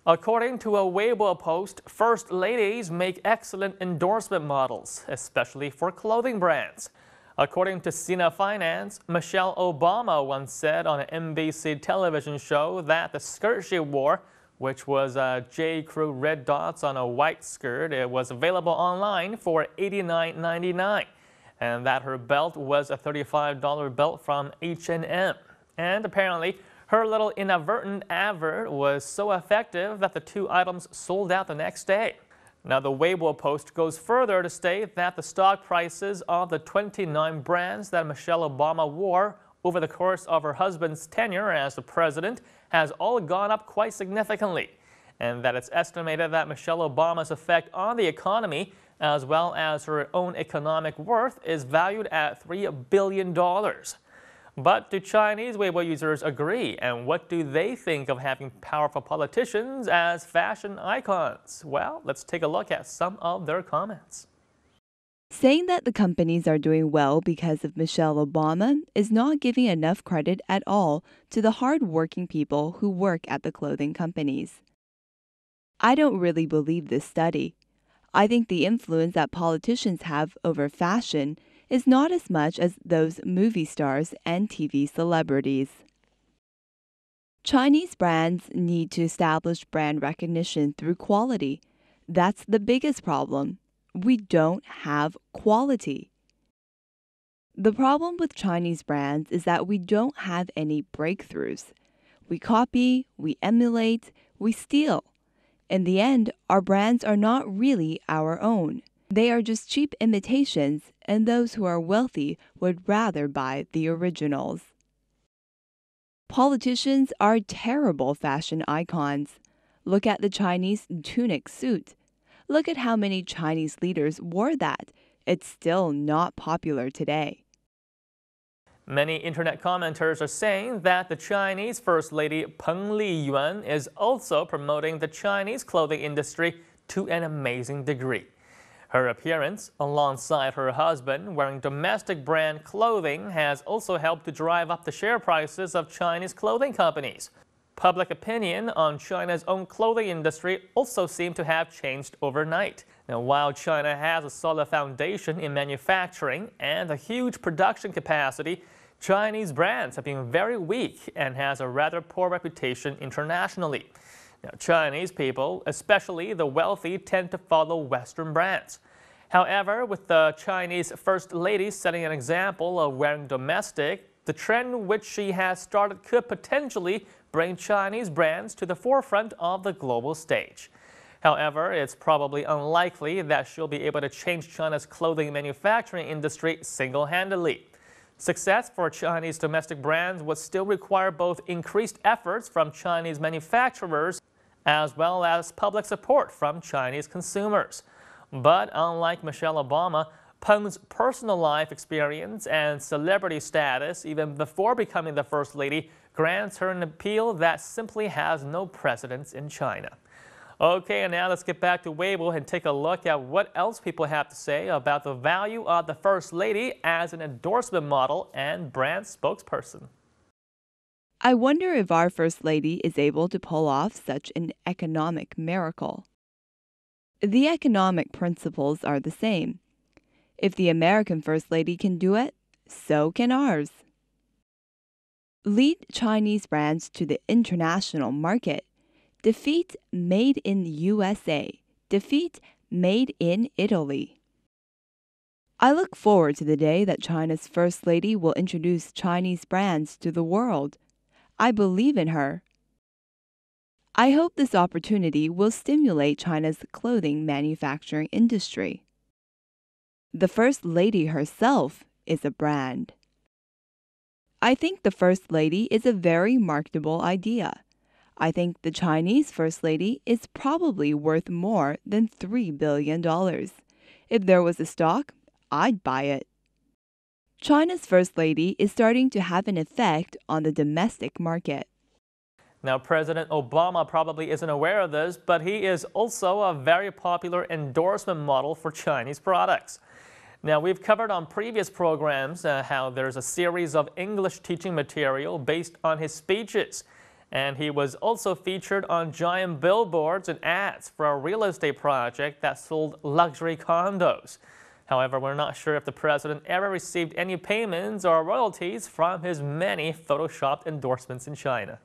According to a Weibo post, first ladies make excellent endorsement models, especially for clothing brands. According to Sina Finance, Michelle Obama once said on an NBC television show that the skirt she wore, which was J. Crew red dots on a white skirt, it was available online for $89.99, and that her belt was a $35 belt from H&M. And apparently, her little inadvertent advert was so effective that the two items sold out the next day. Now, the Weibo post goes further to state that the stock prices of the 29 brands that Michelle Obama wore over the course of her husband's tenure as the president has all gone up quite significantly, and that it's estimated that Michelle Obama's effect on the economy, as well as her own economic worth, is valued at $3 billion. But do Chinese Weibo users agree? And what do they think of having powerful politicians as fashion icons? Well, let's take a look at some of their comments. Saying that the companies are doing well because of Michelle Obama is not giving enough credit at all to the hard-working people who work at the clothing companies. I don't really believe this study. I think the influence that politicians have over fashion is not as much as those movie stars and TV celebrities. Chinese brands need to establish brand recognition through quality. That's the biggest problem. We don't have quality. The problem with Chinese brands is that we don't have any breakthroughs. We copy, we emulate, we steal. In the end, our brands are not really our own. They are just cheap imitations, and those who are wealthy would rather buy the originals. Politicians are terrible fashion icons. Look at the Chinese tunic suit. Look at how many Chinese leaders wore that. It's still not popular today. Many internet commenters are saying that the Chinese First Lady Peng Liyuan is also promoting the Chinese clothing industry to an amazing degree. Her appearance, alongside her husband wearing domestic brand clothing, has also helped to drive up the share prices of Chinese clothing companies. Public opinion on China's own clothing industry also seemed to have changed overnight. Now, while China has a solid foundation in manufacturing and a huge production capacity, Chinese brands have been very weak and has a rather poor reputation internationally. Now, Chinese people, especially the wealthy, tend to follow Western brands. However, with the Chinese First Lady setting an example of wearing domestic, the trend which she has started could potentially bring Chinese brands to the forefront of the global stage. However, it's probably unlikely that she'll be able to change China's clothing manufacturing industry single-handedly. Success for Chinese domestic brands would still require both increased efforts from Chinese manufacturers as well as public support from Chinese consumers. But unlike Michelle Obama, Peng's personal life experience and celebrity status, even before becoming the First Lady, grants her an appeal that simply has no precedence in China. Okay, and now let's get back to Weibo and take a look at what else people have to say about the value of the First Lady as an endorsement model and brand spokesperson. I wonder if our First Lady is able to pull off such an economic miracle. The economic principles are the same. If the American First Lady can do it, so can ours. Lead Chinese brands to the international market. Defeat Made in USA. Defeat Made in Italy. I look forward to the day that China's First Lady will introduce Chinese brands to the world. I believe in her. I hope this opportunity will stimulate China's clothing manufacturing industry. The First Lady herself is a brand. I think the First Lady is a very marketable idea. I think the Chinese First Lady is probably worth more than $3 billion. If there was a stock, I'd buy it. China's First Lady is starting to have an effect on the domestic market. Now, President Obama probably isn't aware of this, but he is also a very popular endorsement model for Chinese products. Now, we've covered on previous programs how there's a series of English teaching material based on his speeches. And he was also featured on giant billboards and ads for a real estate project that sold luxury condos. However, we're not sure if the president ever received any payments or royalties from his many photoshopped endorsements in China.